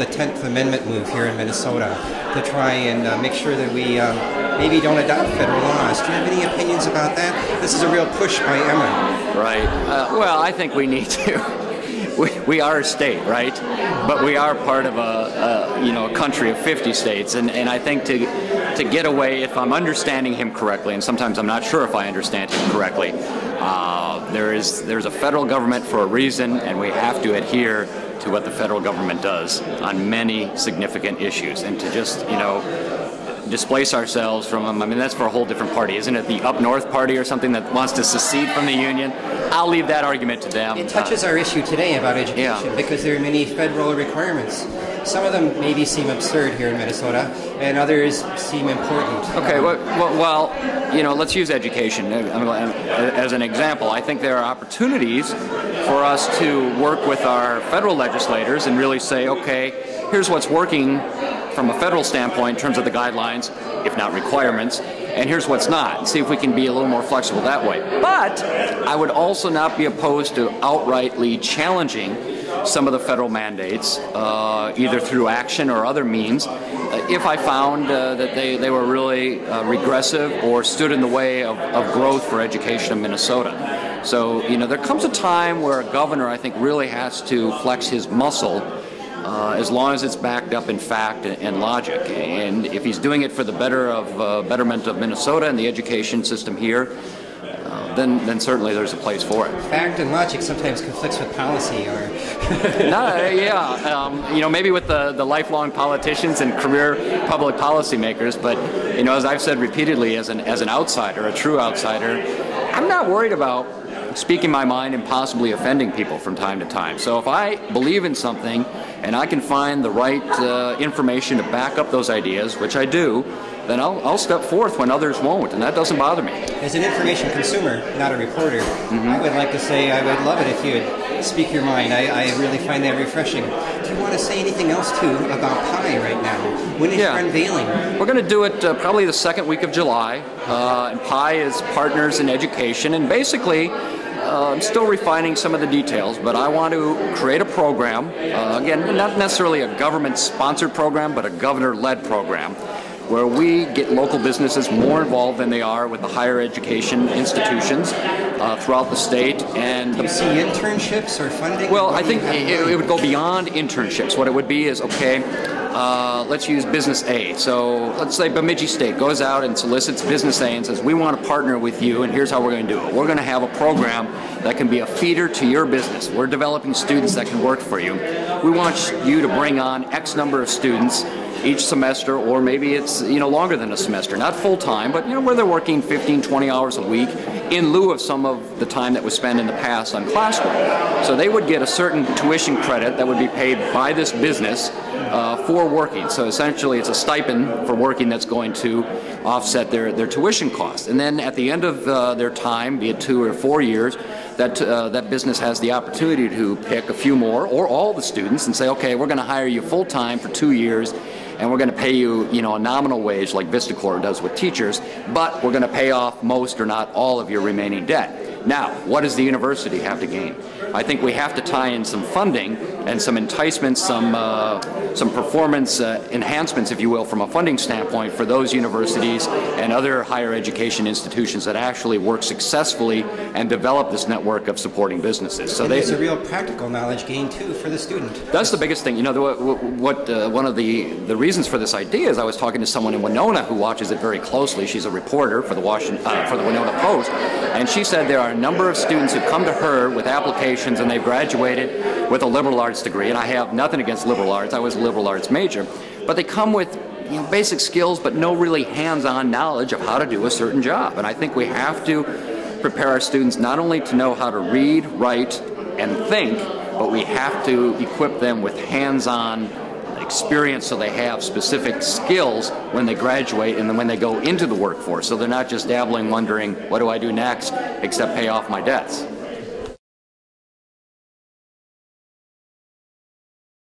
the 10th Amendment move here in Minnesota to try and make sure that we maybe don't adopt federal laws. Do you have any opinions about that? This is a real push by Emmer. Right. Well, I think we need to. We are a state, right? But we are part of a country of 50 states, and I think to get away, if I'm understanding him correctly, and sometimes I'm not sure if I understand him correctly, there's a federal government for a reason, and we have to adhere to what the federal government does on many significant issues, and to just displace ourselves from them. I mean, that's for a whole different party. Isn't it the Up North Party or something that wants to secede from the Union? I'll leave that argument to them. It touches our issue today about education because there are many federal requirements. Some of them maybe seem absurd here in Minnesota, and others seem important. Okay, well, let's use education as an example. I think there are opportunities for us to work with our federal legislators and really say, okay, here's what's working from a federal standpoint in terms of the guidelines, if not requirements, and here's what's not, and see if we can be a little more flexible that way. But I would also not be opposed to outrightly challenging some of the federal mandates, either through action or other means, if I found that they were really regressive or stood in the way of growth for education in Minnesota. So, there comes a time where a governor, I think, really has to flex his muscle as long as it's backed up in fact and logic. And if he's doing it for the betterment of Minnesota and the education system here, then certainly there's a place for it. Fact and logic sometimes conflicts with policy, or maybe with the lifelong politicians and career public policymakers. But as I've said repeatedly, as an outsider, a true outsider, I'm not worried about speaking my mind and possibly offending people from time to time. So if I believe in something and I can find the right information to back up those ideas, which I do, then I'll step forth when others won't, and that doesn't bother me. As an information consumer, not a reporter, I would like to say I would love it if you would speak your mind. I really find that refreshing. Do you want to say anything else, too, about P.I.E. right now? When is your unveiling? We're going to do it probably the second week of July. And P.I.E. is Partners in Education, and basically I'm still refining some of the details, but I want to create a program, again, not necessarily a government-sponsored program, but a governor-led program, where we get local businesses more involved than they are with the higher education institutions throughout the state. And do you see internships or funding? Well, I think it would go beyond internships. What it would be is, okay, let's use business A. So let's say Bemidji State goes out and solicits business A and says, we want to partner with you, and here's how we're going to do it. We're going to have a program that can be a feeder to your business. We're developing students that can work for you. We want you to bring on X number of students each semester, or maybe it's longer than a semester, not full-time, but where they're working 15, 20 hours a week in lieu of some of the time that was spent in the past on classwork. So they would get a certain tuition credit that would be paid by this business for working. So essentially it's a stipend for working that's going to offset their tuition costs. And then at the end of their time, be it 2 or 4 years, that business has the opportunity to pick a few more or all the students and say, okay, we're going to hire you full-time for 2 years, and we're going to pay you, a nominal wage like VistaCorp does with teachers, but we're going to pay off most or not all of your remaining debt. Now, what does the university have to gain? I think we have to tie in some funding and some enticements, some performance enhancements, if you will, from a funding standpoint for those universities and other higher education institutions that actually work successfully and develop this network of supporting businesses. So there's a real practical knowledge gain too for the student. That's the biggest thing. One of the reasons for this idea is I was talking to someone in Winona who watches it very closely. She's a reporter for the Winona Post, and she said there are a number of students who come to her with applications and they've graduated with a liberal arts degree, and I have nothing against liberal arts. I was a liberal arts major, but they come with basic skills but no really hands-on knowledge of how to do a certain job. And I think we have to prepare our students not only to know how to read, write, and think, but we have to equip them with hands-on experience so they have specific skills when they graduate and then when they go into the workforce, so they're not just dabbling, wondering, what do I do next, except pay off my debts.